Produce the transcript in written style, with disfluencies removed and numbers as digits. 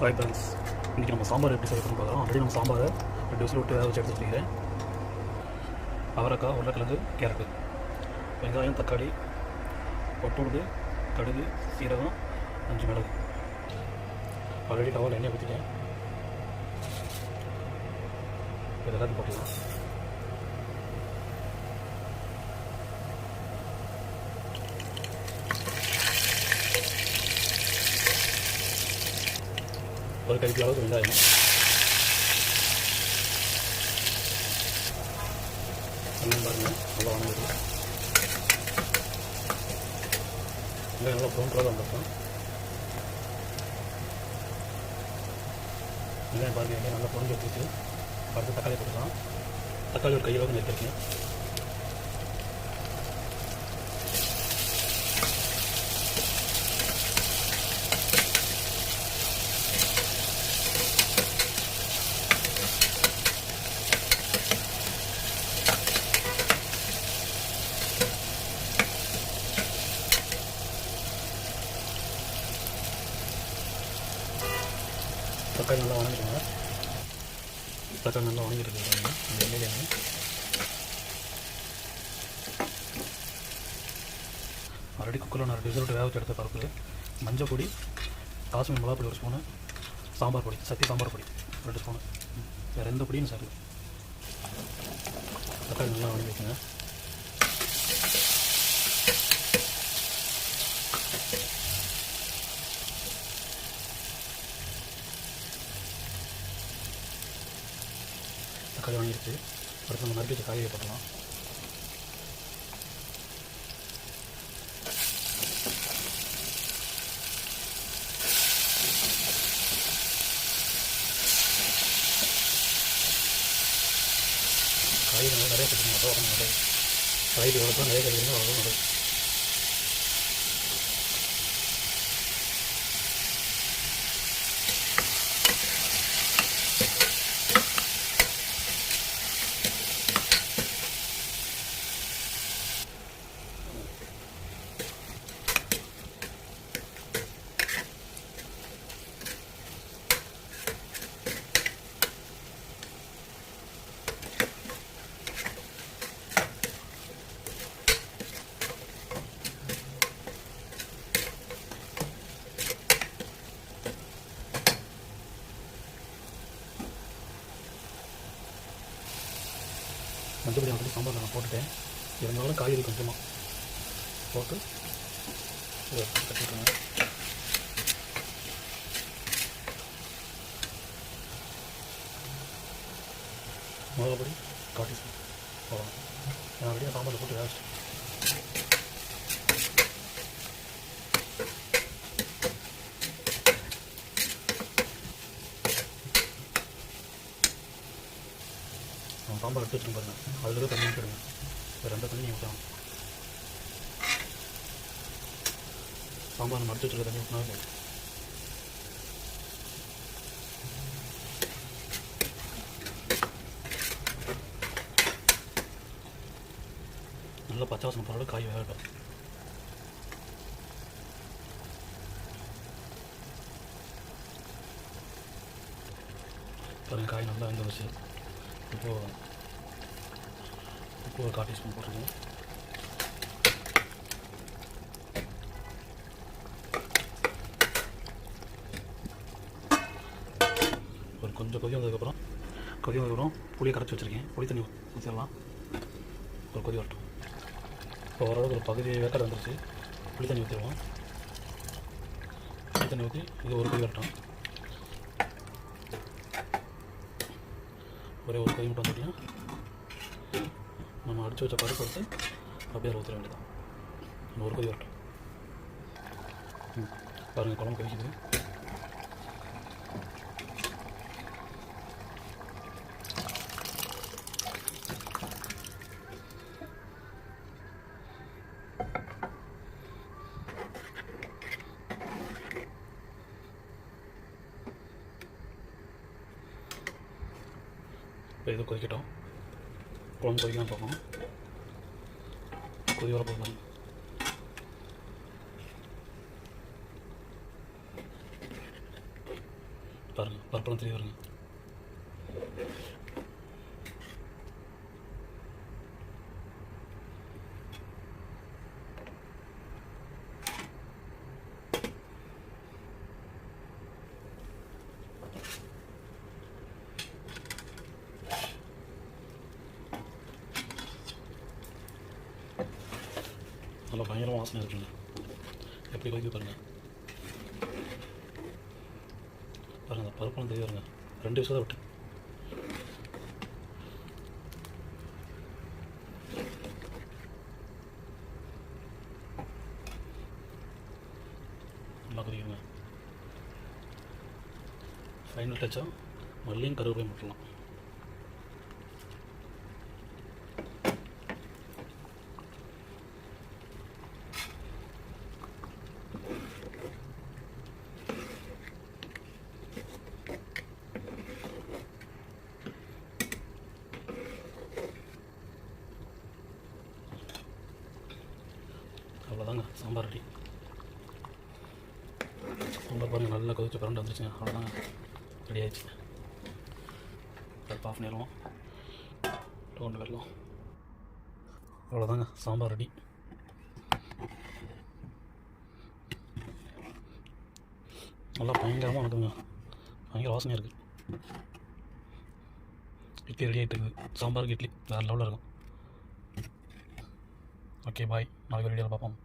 Hi friends, இன்றைக்கி நம்ம சாம்பார் எப்படி செய்யணும்னு பார்க்குறோம். ஆல்ரெடி நம்ம சாம்பாரை 2 விசில் விட்டு வேக வச்சு எடுத்து வச்சுக்கிறேன். அவரைக்காய், உருளைக்கிழங்கு, கேரட்டு, வெங்காயம், தக்காளி, கொட்டுண்டு, கடுகு, சீரகம், 5 மிளகு. ஆல்ரெடி டவால் எண்ணெய் ஊற்றிட்டேன். இது எல்லாத்தையும் போட்டுக்கலாம். ஒரு கைக்கு அளவுக்கு வெங்காயம், வெங்காயம் பாருங்கள் நல்லா வணங்குது. வெங்காயம் நல்லா ப்ரௌன் கலர் வந்துருக்கும். வெங்காயம் பாருங்கள் வெங்காயம் நல்லா பொறிஞ்சு எடுத்துச்சு. அடுத்து தக்காளி போட்டுக்கலாம். தக்காளி ஒரு கையளவுக்கு நெருக்கிருக்கேன். தக்காளி நல்லா வணங்கிடுங்க. தக்காளி நல்லா வணங்கிட்டு பாருங்கள். இந்த எண்ணெயிலேயே ஆல்ரெடி குக்கரில் நான் 2 விசில் விட்டு வேக வச்சு எடுத்த பருப்பு, மஞ்சள் பொடி, காஷ்மீர் மிளகா பொடி 1 ஸ்பூனு, சாம்பார் பொடி, சக்தி சாம்பார் பொடி 2 ஸ்பூனு, வேறு எந்த பொடியும் சார். தக்காளி நல்லா வணங்கி வைக்குங்க. தக்காளி வாங்கிடுச்சு. அடுத்து நம்ம நறுக்கி வச்ச காய்கறி போட்டலாம். காய்கறி நல்லா நிறைய போட்டுக்கணும். அப்போ உடம்பு நல்லது. காய்கறி எவ்வளோ நிறைய கிடைக்கணும் அவ்வளோ நல்லது. மஞ்சப்பொடி ஆல்ரெடி சாம்பாரில் நான் போட்டுட்டேன். இருந்தாலும் காய்கறி கொஞ்சமாக போட்டு இதை கட்டிவிட்டுருங்க. மிளகாப்பொடி 1/4 டீஸ்பூன் போடலாம். நான் ஆல்ரெடி சாம்பாரில் போட்டு வேக வச்சிட்டேன். சாம்பார் எடுத்து வச்சுருங்க பாருங்கள். அதில் தண்ணி ஊற்றிடுங்க. வேறு எந்த தண்ணி ஊற்றலாம். சாம்பார் நம்ம எடுத்து வச்சுருக்க தண்ணி ஊற்றினா இல்லை. நல்லா பச்சை வாசனை போகிற காய் வேகட்டும். பாருங்கள் காய் நல்லா வெந்துருச்சு. இப்போது உப்பு ஒரு 1/4 டீஸ்பூன் போட்டுருக்கோம். ஒரு கொஞ்சம் கொதி வந்ததுக்கப்புறம் புளியை கரைச்சி வச்சுருக்கேன். புளி தண்ணி ஊற்றிடலாம். ஒரு கொதி வரட்டும். இப்போ ஓரளவுக்கு ஒரு பகுதி வேக்காடு வந்துருச்சு. புளி தண்ணி ஊற்றிடுவோம். புளி தண்ணி ஊற்றி இது ஒரு கொதி வரட்டும். ஒரே ஒரு கொதி மட்டும் வந்துட்டிங்கன்னா நம்ம அடித்து வச்ச பருப்பு எடுத்து அப்படியே ஊற்ற வேண்டியதான். நம்ம ஒரு கொதி வரட்டும். பாருங்கள் குழம்பு கொதிக்குது. இப்போ இது கொதிக்கட்டும். குழம்பு கொதிக்கலாம் பார்ப்போம். கொதி வர போகணும். பாருங்கள் பருப்பெல்லாம் தெரிய வருங்க. நல்லா பயங்கரமாக வாசனை இருக்குங்க. எப்படி கொதிக்க பாருங்கள். பாருங்கள் அந்த பருப்பெல்லாம் தெரிய வருங்க. 2 விஷயம் தான் விட்டு. நல்லா கொதிக்குங்க. ஃபைனல் டச்சாக மல்லியும் கருவேப்பிலையும் போட்டுடலாம். அவ்வளோதாங்க சாம்பார் ரெடி. சாம்பார் பாருங்கள் நல்லா கொதிச்சு பரண்டு வந்துருச்சுங்க. அவ்வளோதாங்க ரெடி ஆயிடுச்சு. அடுப்பு ஆஃப் பண்ணிடுவோம். கொண்டு வரலாம். அவ்வளோதாங்க சாம்பார் ரெடி. நல்லா பயங்கரமாக இருக்குங்க. பயங்கர வாசனையாக இருக்குது. இட்லி ரெடி ஆகிட்டு இருக்குது. சாம்பாருக்கு இட்லி வேறு லெவலில் இருக்கும். Okay bye. நாளைக்கு வீடியோவில் பார்ப்போம்.